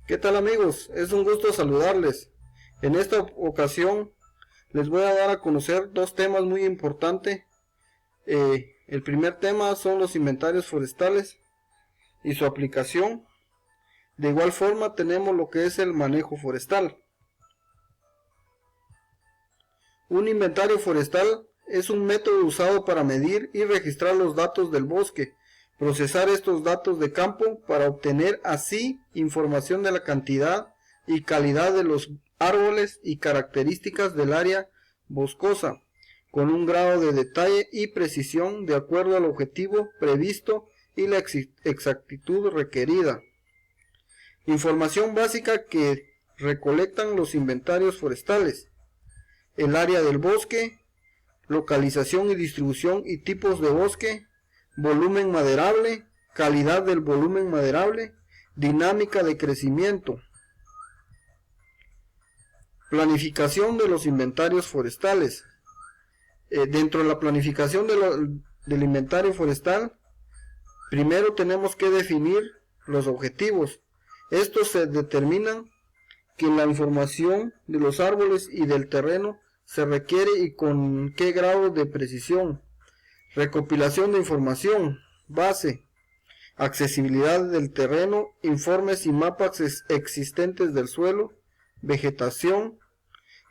¿Qué tal amigos? Es un gusto saludarles. En esta ocasión les voy a dar a conocer dos temas muy importantes. El primer tema son los inventarios forestales y su aplicación. De igual forma tenemos lo que es el manejo forestal. Un inventario forestal es un método usado para medir y registrar los datos del bosque, procesar estos datos de campo para obtener así información de la cantidad y calidad de los árboles y características del área boscosa, con un grado de detalle y precisión de acuerdo al objetivo previsto y la exactitud requerida. Información básica que recolectan los inventarios forestales: el área del bosque, localización y distribución y tipos de bosque, volumen maderable, calidad del volumen maderable, dinámica de crecimiento. Planificación de los inventarios forestales. Dentro de la planificación del inventario forestal, primero tenemos que definir los objetivos. Estos se determinan que la información de los árboles y del terreno se requiere y con qué grado de precisión. Recopilación de información base, accesibilidad del terreno, informes y mapas existentes del suelo, vegetación,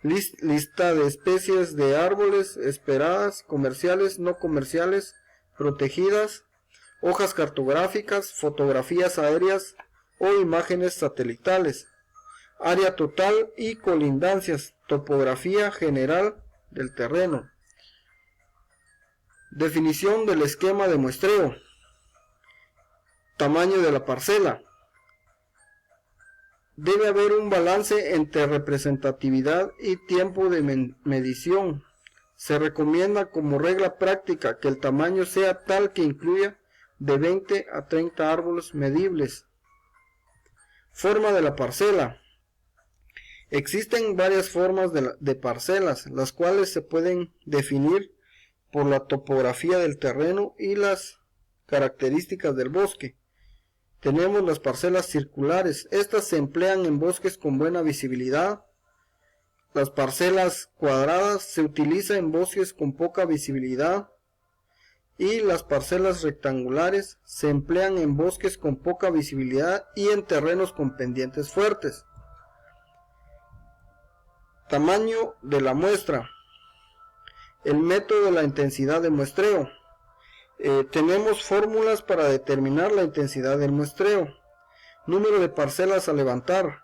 lista de especies de árboles esperadas, comerciales, no comerciales, protegidas, hojas cartográficas, fotografías aéreas o imágenes satelitales, área total y colindancias, topografía general del terreno. Definición del esquema de muestreo. Tamaño de la parcela. Debe haber un balance entre representatividad y tiempo de medición. Se recomienda como regla práctica que el tamaño sea tal que incluya de 20 a 30 árboles medibles. Forma de la parcela. Existen varias formas de parcelas, las cuales se pueden definir por la topografía del terreno y las características del bosque. Tenemos las parcelas circulares. Estas se emplean en bosques con buena visibilidad. Las parcelas cuadradas se utilizan en bosques con poca visibilidad. Y las parcelas rectangulares se emplean en bosques con poca visibilidad y en terrenos con pendientes fuertes. Tamaño de la muestra. El método de la intensidad de muestreo. Tenemos fórmulas para determinar la intensidad del muestreo. Número de parcelas a levantar.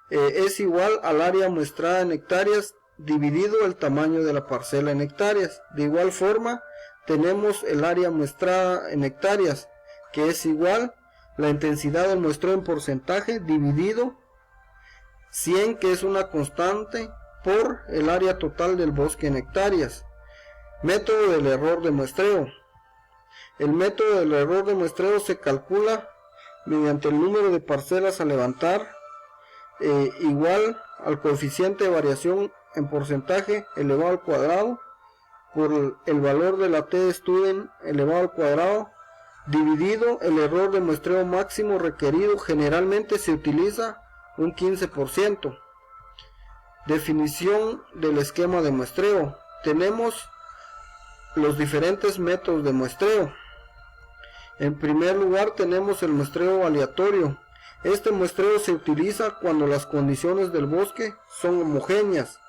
Es igual al área muestrada en hectáreas dividido el tamaño de la parcela en hectáreas. De igual forma, tenemos el área muestrada en hectáreas, que es igual la intensidad del muestreo en porcentaje dividido 100, que es una constante, por el área total del bosque en hectáreas. Método del error de muestreo. El método del error de muestreo se calcula mediante el número de parcelas a levantar igual al coeficiente de variación en porcentaje elevado al cuadrado por el valor de la t-student elevado al cuadrado dividido el error de muestreo máximo requerido. Generalmente se utiliza un 15%. Definición del esquema de muestreo. Tenemos los diferentes métodos de muestreo. En primer lugar tenemos el muestreo aleatorio. Este muestreo se utiliza cuando las condiciones del bosque son homogéneas.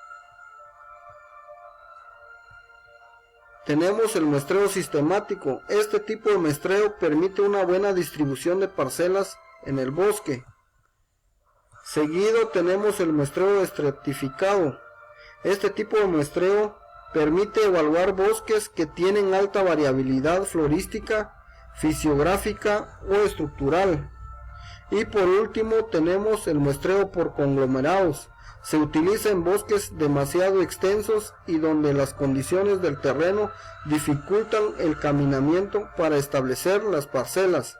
Tenemos el muestreo sistemático. Este tipo de muestreo permite una buena distribución de parcelas en el bosque. Seguido tenemos el muestreo estratificado. Este tipo de muestreo permite evaluar bosques que tienen alta variabilidad florística, fisiográfica o estructural. Y por último tenemos el muestreo por conglomerados. Se utiliza en bosques demasiado extensos y donde las condiciones del terreno dificultan el caminamiento para establecer las parcelas.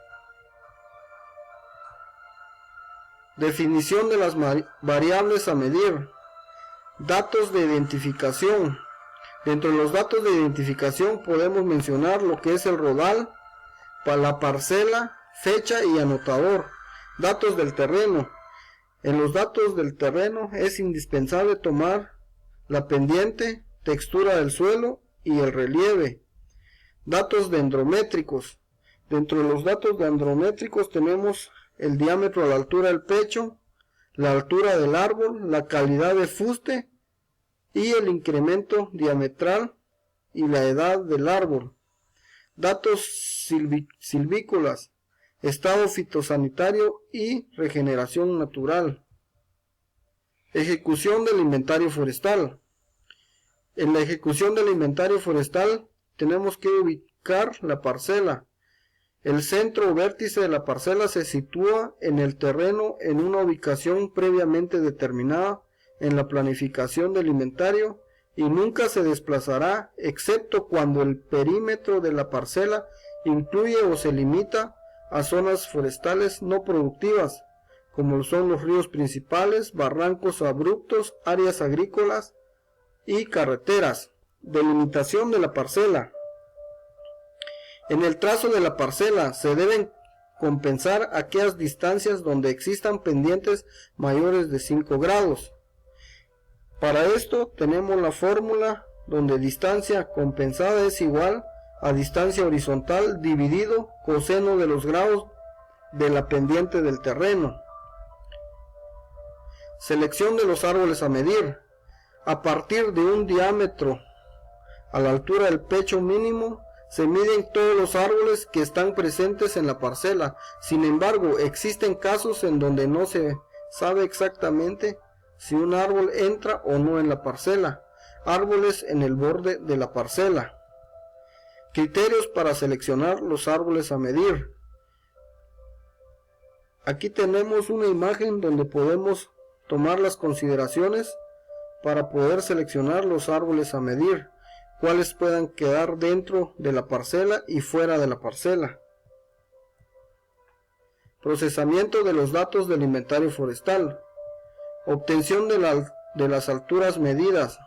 Definición de las variables a medir. Datos de identificación. Dentro de los datos de identificación podemos mencionar lo que es el rodal, para la parcela, fecha y anotador. Datos del terreno. En los datos del terreno es indispensable tomar la pendiente, textura del suelo y el relieve. Datos dendrométricos. Dentro de los datos dendrométricos tenemos el diámetro a la altura del pecho, la altura del árbol, la calidad de fuste y el incremento diametral y la edad del árbol. Datos silvícolas, estado fitosanitario y regeneración natural. Ejecución del inventario forestal. En la ejecución del inventario forestal tenemos que ubicar la parcela. El centro o vértice de la parcela se sitúa en el terreno en una ubicación previamente determinada en la planificación del inventario y nunca se desplazará excepto cuando el perímetro de la parcela incluye o se limita a zonas forestales no productivas, como son los ríos principales, barrancos abruptos, áreas agrícolas y carreteras. Delimitación de la parcela. En el trazo de la parcela se deben compensar aquellas distancias donde existan pendientes mayores de 5 grados. Para esto tenemos la fórmula donde distancia compensada es igual a distancia horizontal dividido coseno de los grados de la pendiente del terreno. Selección de los árboles a medir. A partir de un diámetro a la altura del pecho mínimo se miden todos los árboles que están presentes en la parcela. Sin embargo, existen casos en donde no se sabe exactamente si un árbol entra o no en la parcela. Árboles en el borde de la parcela. Criterios para seleccionar los árboles a medir. Aquí tenemos una imagen donde podemos tomar las consideraciones para poder seleccionar los árboles a medir, cuáles puedan quedar dentro de la parcela y fuera de la parcela. Procesamiento de los datos del inventario forestal. Obtención de las alturas medidas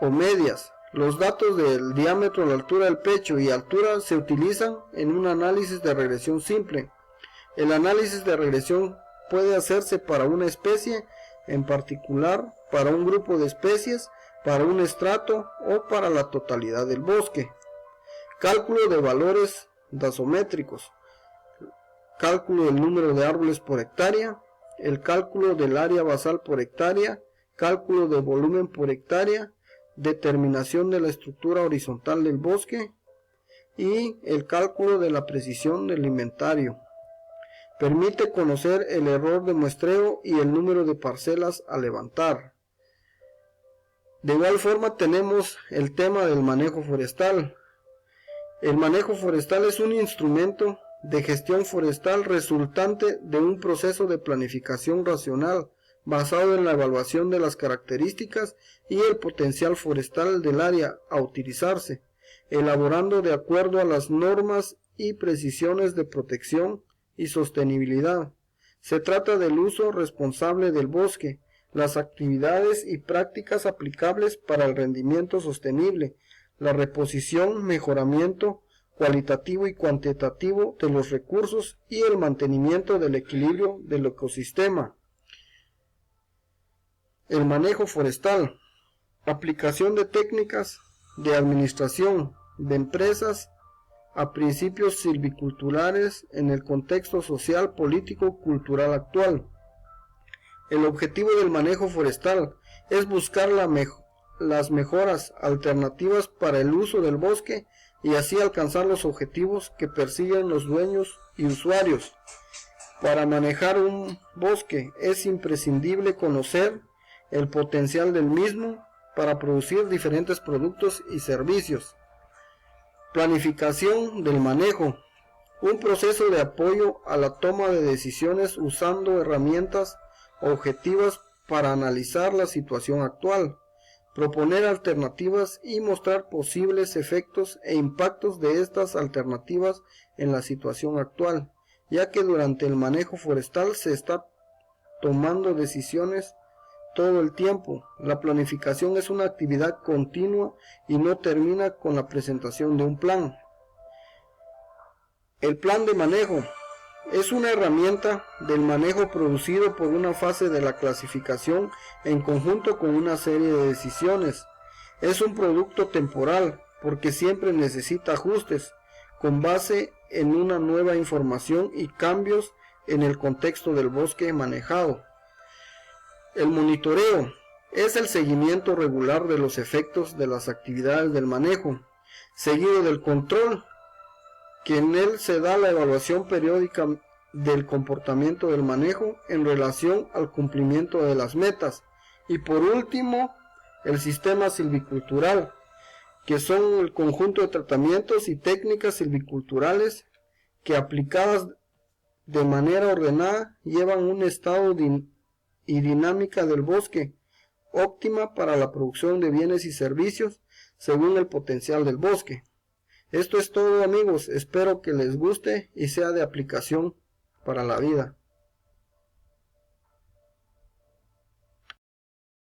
o medias. Los datos del diámetro, la altura del pecho y altura se utilizan en un análisis de regresión simple. El análisis de regresión puede hacerse para una especie en particular, para un grupo de especies, para un estrato o para la totalidad del bosque. Cálculo de valores dasométricos. Cálculo del número de árboles por hectárea. El cálculo del área basal por hectárea. Cálculo de volumen por hectárea. Determinación de la estructura horizontal del bosque. Y el cálculo de la precisión del inventario. Permite conocer el error de muestreo y el número de parcelas a levantar. De igual forma tenemos el tema del manejo forestal. El manejo forestal es un instrumento de gestión forestal resultante de un proceso de planificación racional basado en la evaluación de las características y el potencial forestal del área a utilizarse, elaborando de acuerdo a las normas y precisiones de protección y sostenibilidad. Se trata del uso responsable del bosque, las actividades y prácticas aplicables para el rendimiento sostenible, la reposición, mejoramiento cualitativo y cuantitativo de los recursos y el mantenimiento del equilibrio del ecosistema. El manejo forestal. Aplicación de técnicas de administración de empresas a principios silviculturales en el contexto social, político, cultural actual. El objetivo del manejo forestal es buscar las mejoras alternativas para el uso del bosque y así alcanzar los objetivos que persiguen los dueños y usuarios. Para manejar un bosque es imprescindible conocer el potencial del mismo para producir diferentes productos y servicios. Planificación del manejo. Un proceso de apoyo a la toma de decisiones usando herramientas objetivas para analizar la situación actual, proponer alternativas y mostrar posibles efectos e impactos de estas alternativas en la situación actual, ya que durante el manejo forestal se está tomando decisiones todo el tiempo. La planificación es una actividad continua y no termina con la presentación de un plan. El plan de manejo. Es una herramienta del manejo producido por una fase de la clasificación en conjunto con una serie de decisiones. Es un producto temporal porque siempre necesita ajustes con base en una nueva información y cambios en el contexto del bosque manejado. El monitoreo es el seguimiento regular de los efectos de las actividades del manejo, seguido del control, que en él se da la evaluación periódica del comportamiento del manejo en relación al cumplimiento de las metas. Y por último, el sistema silvicultural, que son el conjunto de tratamientos y técnicas silviculturales que aplicadas de manera ordenada llevan un estado y dinámica del bosque óptima para la producción de bienes y servicios según el potencial del bosque. Esto es todo, amigos, espero que les guste y sea de aplicación para la vida.